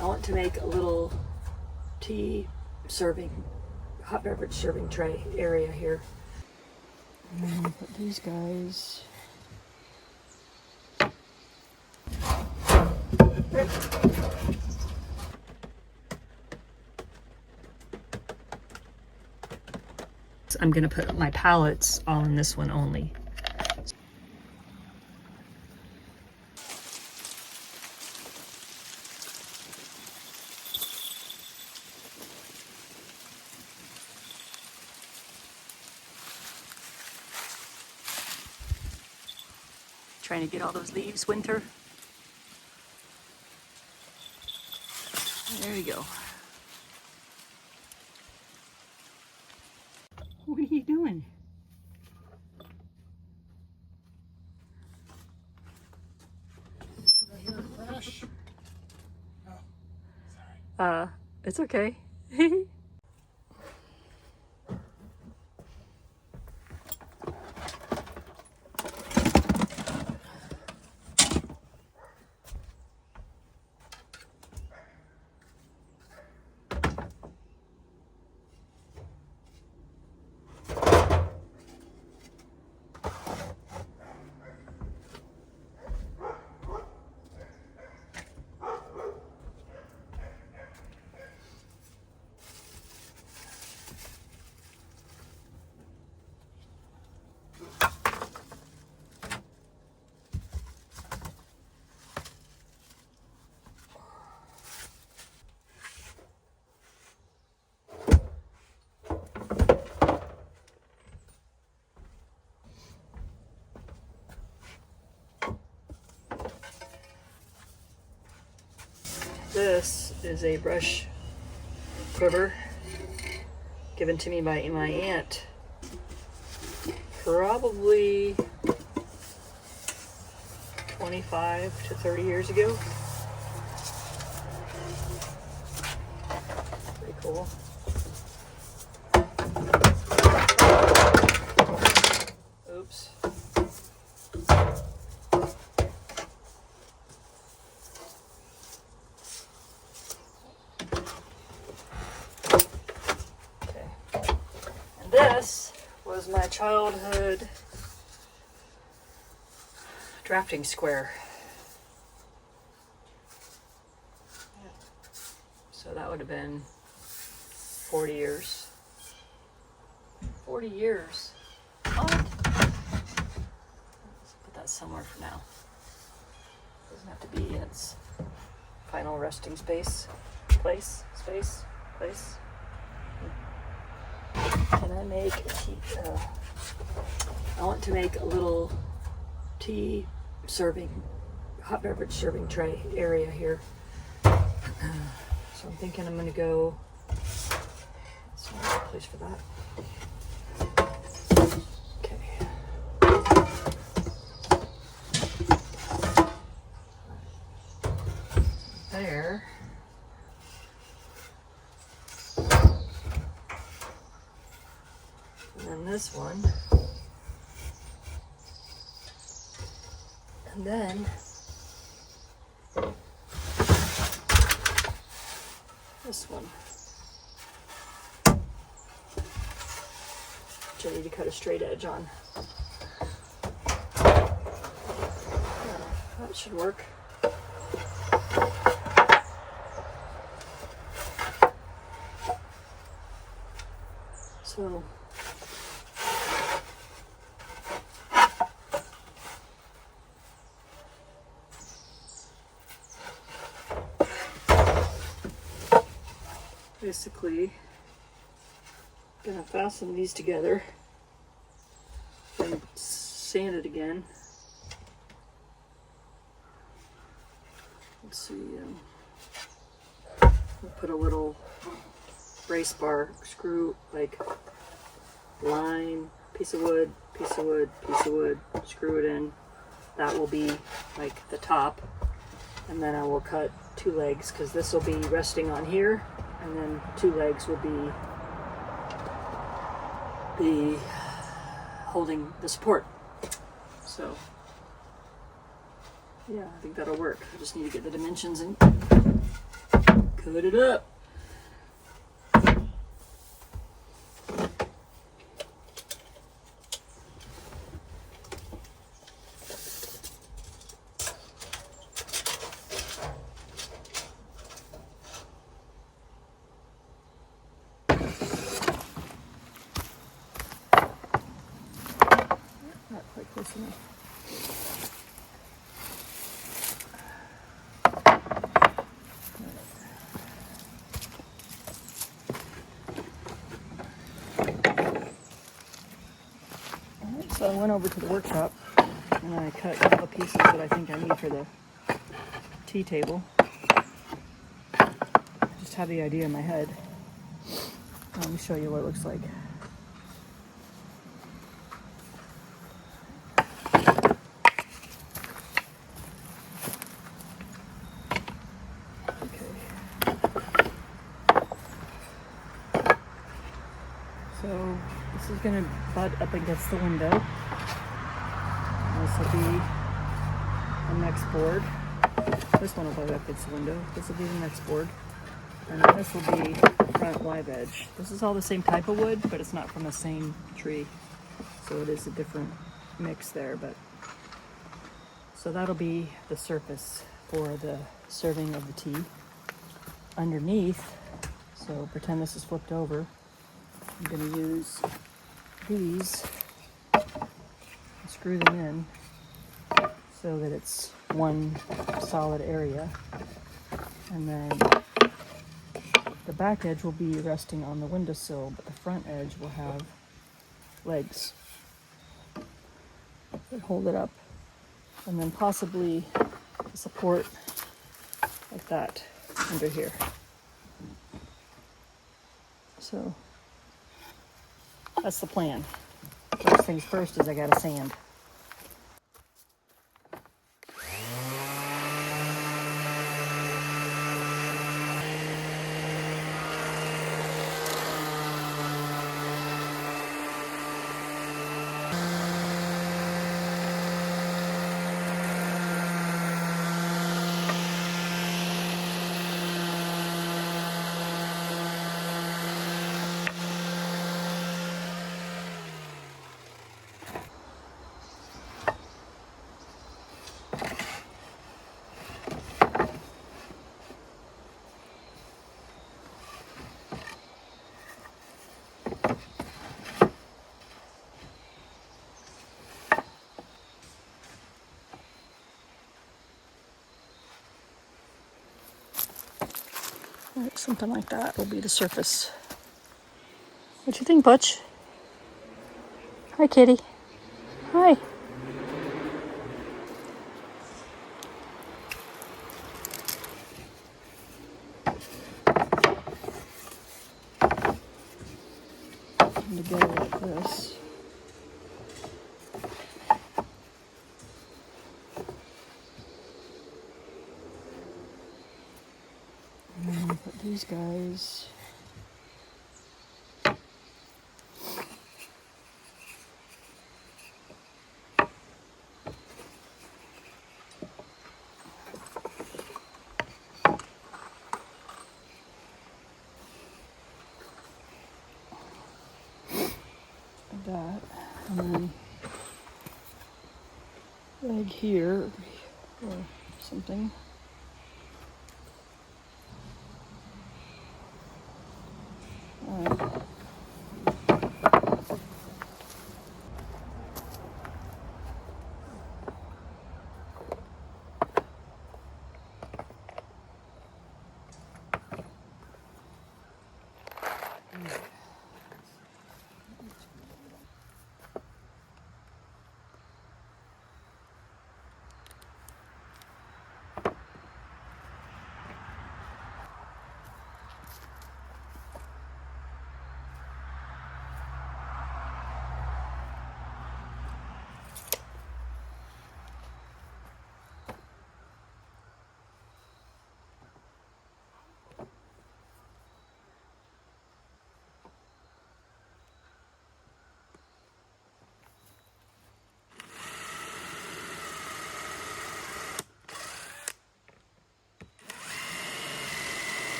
I want to make a little tea serving, hot beverage serving tray area here. And I'm gonna put these guys. I'm gonna put my palettes all in this one only. Trying to get all those leaves, Winter. There you go. What are you doing? It's okay. This is a brush quiver given to me by my aunt probably 25 to 30 years ago. Pretty cool. Oops. This was my childhood drafting square. So that would have been 40 years. 40 years. What? Let's put that somewhere for now. Doesn't have to be in its final resting space. Place. Can I make a tea? I want to make a little tea serving, hot beverage serving tray area here. So I'm thinking I'm going to go. That's not a good place for that. Okay. There. And this one, and then this one, which I need to cut a straight edge on. That should work. So basically gonna fasten these together and sand it again. Let's see, we'll put a little brace bar screw, like line, piece of wood, screw it in. That will be like the top, and then I will cut two legs because this will be resting on here, and then two legs will be holding the support. So yeah, I think that'll work. I just need to get the dimensions in. Hood it up. Not quite close enough. So I went over to the workshop and I cut all the pieces that I think I need for the tea table. Just have the idea in my head. Let me show you what it looks like. So this is going to butt up against the window. This will be the next board. This one will butt up against the window. This will be the next board. And then this will be the front live edge. This is all the same type of wood, but it's not from the same tree. So it is a different mix there. But so that'll be the surface for the serving of the tea. Underneath, so pretend this is flipped over. I'm going to use these and screw them in so that it's one solid area. And then the back edge will be resting on the windowsill, but the front edge will have legs that hold it up. And then possibly a support like that under here. So that's the plan. First things first is I gotta sand. Something like that will be the surface. What you think, Butch? Hi, kitty. Hi. Together like this. And then put these guys. That, and then leg here or something.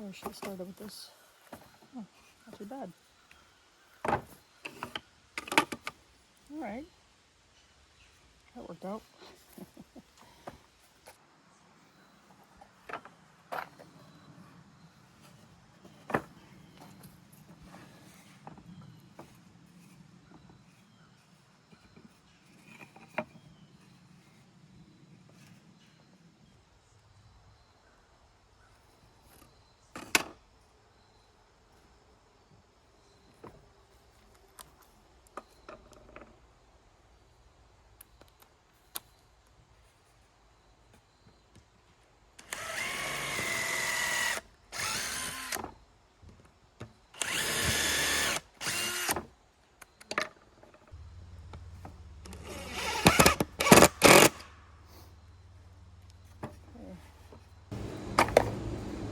Or should I start with this? Oh, not too bad. Alright. That worked out.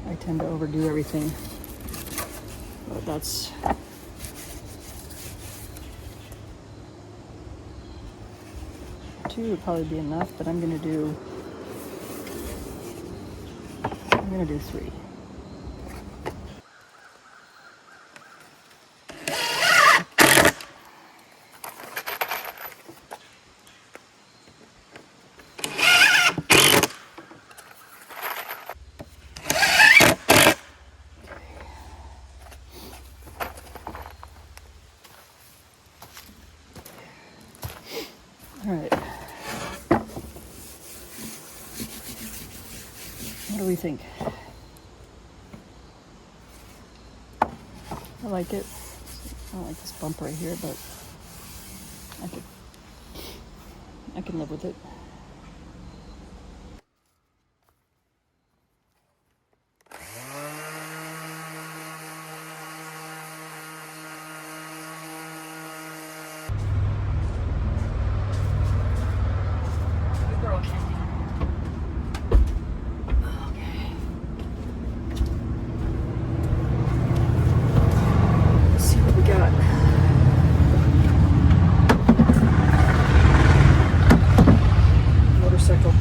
I tend to overdo everything, but that's two would probably be enough, but I'm gonna do three. All right. What do we think? I like it. I don't like this bump right here, but I can live with it.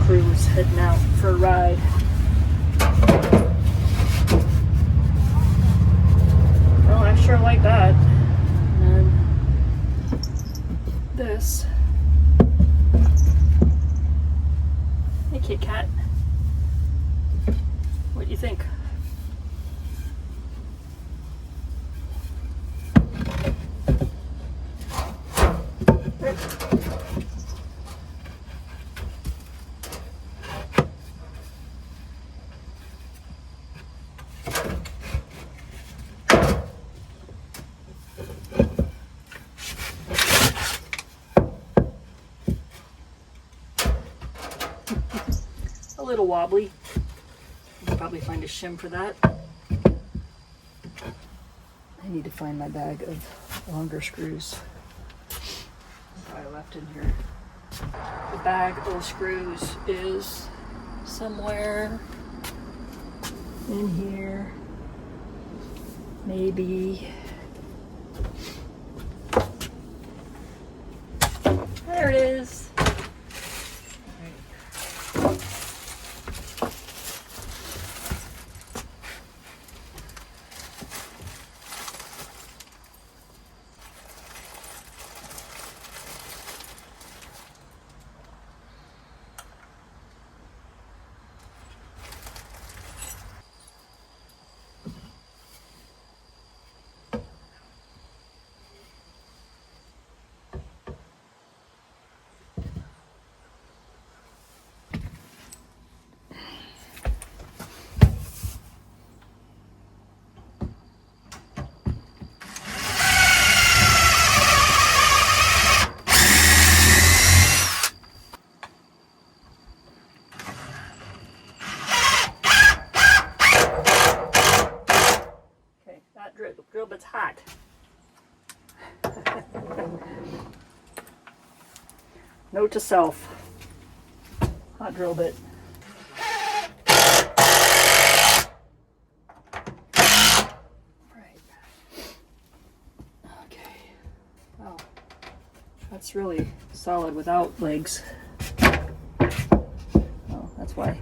Cruise heading out for a ride. Well, I sure like that. And this. Hey, Kit Kat. What do you think? A little wobbly. I'll probably find a shim for that. I need to find my bag of longer screws. I left in here. The bag of screws is somewhere in here. Maybe. There it is. Drill bit's hot. Note to self. Hot drill bit. Right. Okay. Wow. That's really solid without legs. Oh, that's why.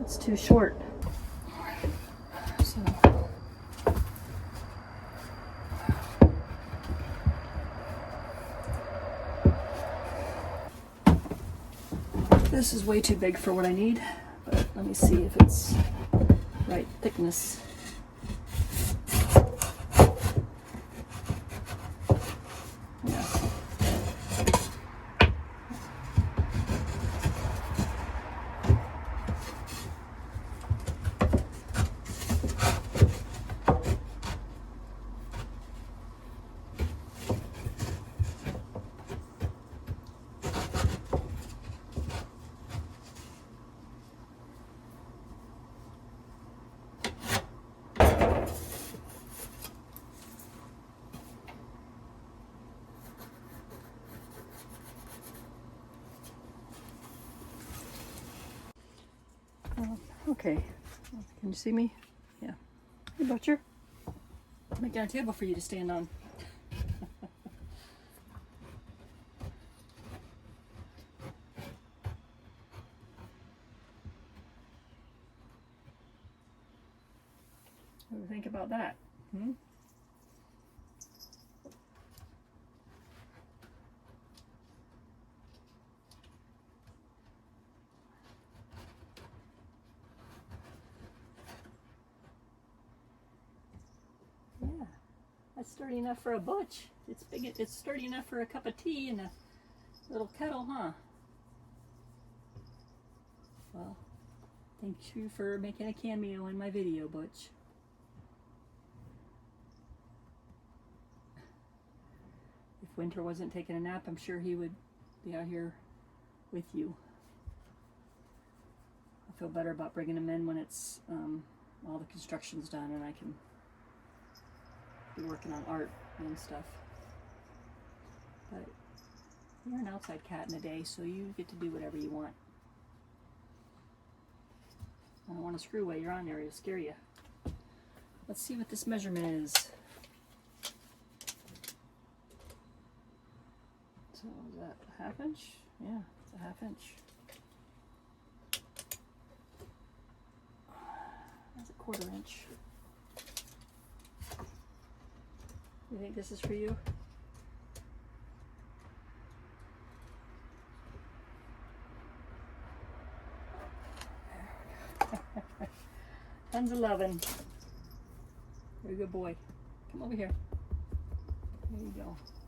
It's too short. So this is way too big for what I need, but let me see if it's right thickness. Yeah. Okay, can you see me? Yeah. Hey, Butcher. I'm making a table for you to stand on. What do you think about that? Hmm? Yeah, that's sturdy enough for a butch. It's big. It's sturdy enough for a cup of tea and a little kettle, huh? Well, thank you for making a cameo in my video, Butch. If Winter wasn't taking a nap, I'm sure he would be out here with you. I feel better about bringing him in when it's all the construction's done and I can be working on art and stuff. But you're an outside cat in the day, so you get to do whatever you want. I don't want to screw while you're on there, it'll scare you. Let's see what this measurement is. So is that a half inch? Yeah, it's a half inch. That's a quarter inch. You think this is for you? Tons of loving. You're a good boy. Come over here. There you go. I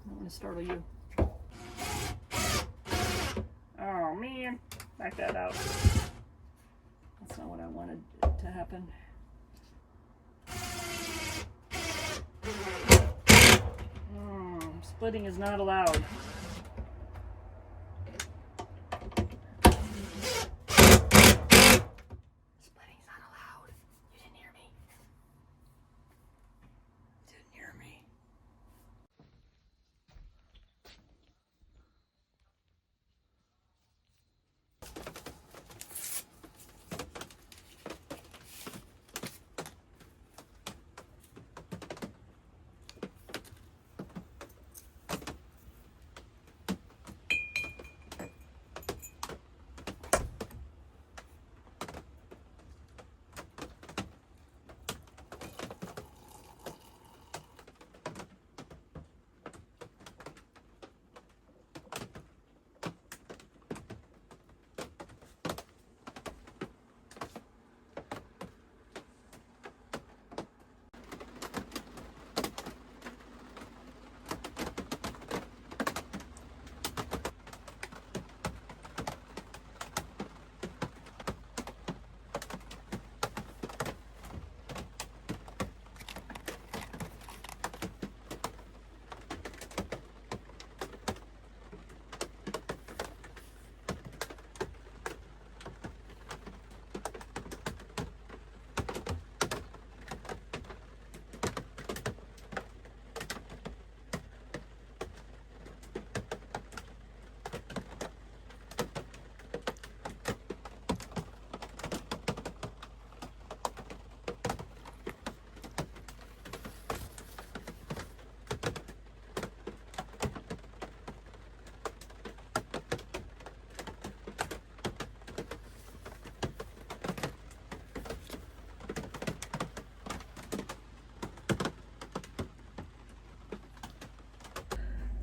don't want to startle you. Oh man, back that out. That's not what I wanted to happen. Splitting is not allowed. Splitting's not allowed. You didn't hear me. Didn't hear me.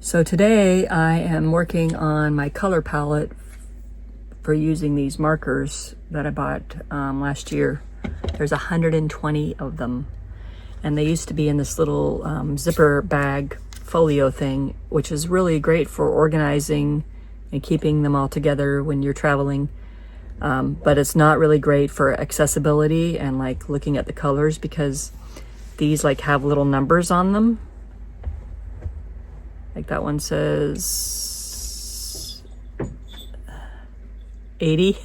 So today I am working on my color palette for using these markers that I bought last year. There's 120 of them, and they used to be in this little zipper bag folio thing, which is really great for organizing and keeping them all together when you're traveling. But it's not really great for accessibility and like looking at the colors, because these like have little numbers on them. Like that one says 80.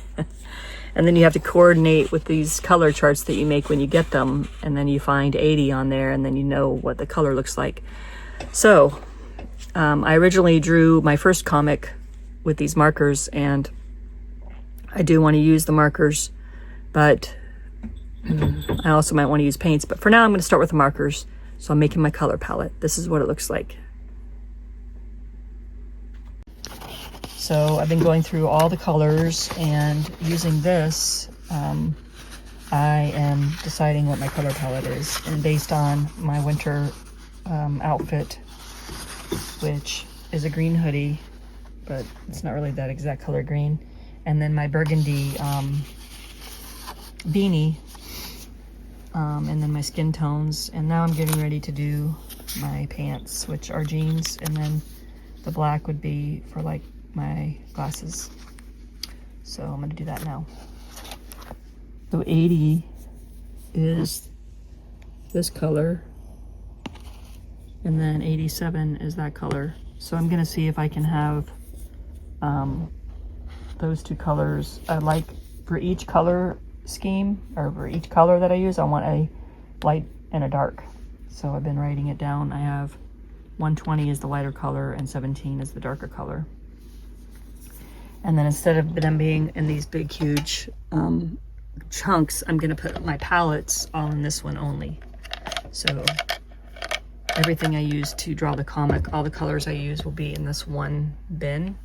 And then you have to coordinate with these color charts that you make when you get them. And then you find 80 on there, and then you know what the color looks like. So I originally drew my first comic with these markers, and I do want to use the markers, but I also might want to use paints. But for now, I'm going to start with the markers. So I'm making my color palette. This is what it looks like. So I've been going through all the colors, and using this, I am deciding what my color palette is. And based on my winter outfit, which is a green hoodie, but it's not really that exact color green. And then my burgundy beanie, and then my skin tones. And now I'm getting ready to do my pants, which are jeans, and then the black would be for like my glasses. So I'm gonna do that now. So 80 is this color, and then 87 is that color. So I'm gonna see if I can have those two colors. I like for each color scheme, or for each color that I use, I want a light and a dark. So I've been writing it down. I have 120 is the lighter color and 17 is the darker color. And then instead of them being in these big, huge chunks, I'm gonna put my palettes all in this one only. So everything I use to draw the comic, all the colors I use will be in this one bin.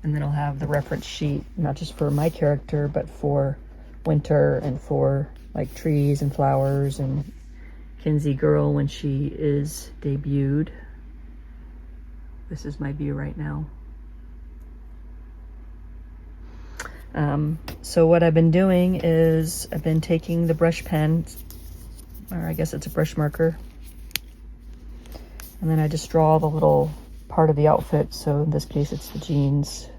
And then I'll have the reference sheet, not just for my character, but for winter and for like trees and flowers and Kinsey Girl when she is debuted. This is my view right now. So what I've been doing is I've been taking the brush pen, or I guess it's a brush marker, and then I just draw the little part of the outfit. So in this case, it's the jeans.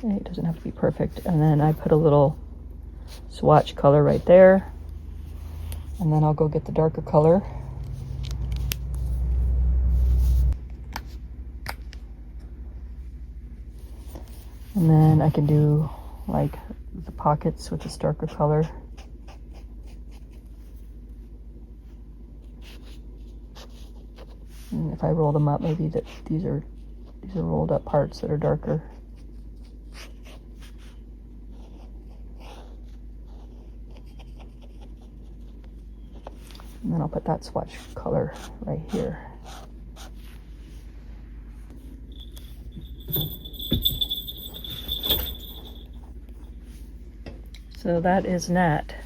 It doesn't have to be perfect. And then I put a little swatch color right there. And then I'll go get the darker color. And then I can do like the pockets with this darker color. And if I roll them up, maybe that these are rolled up parts that are darker. And then I'll put that swatch color right here. So that is Nat.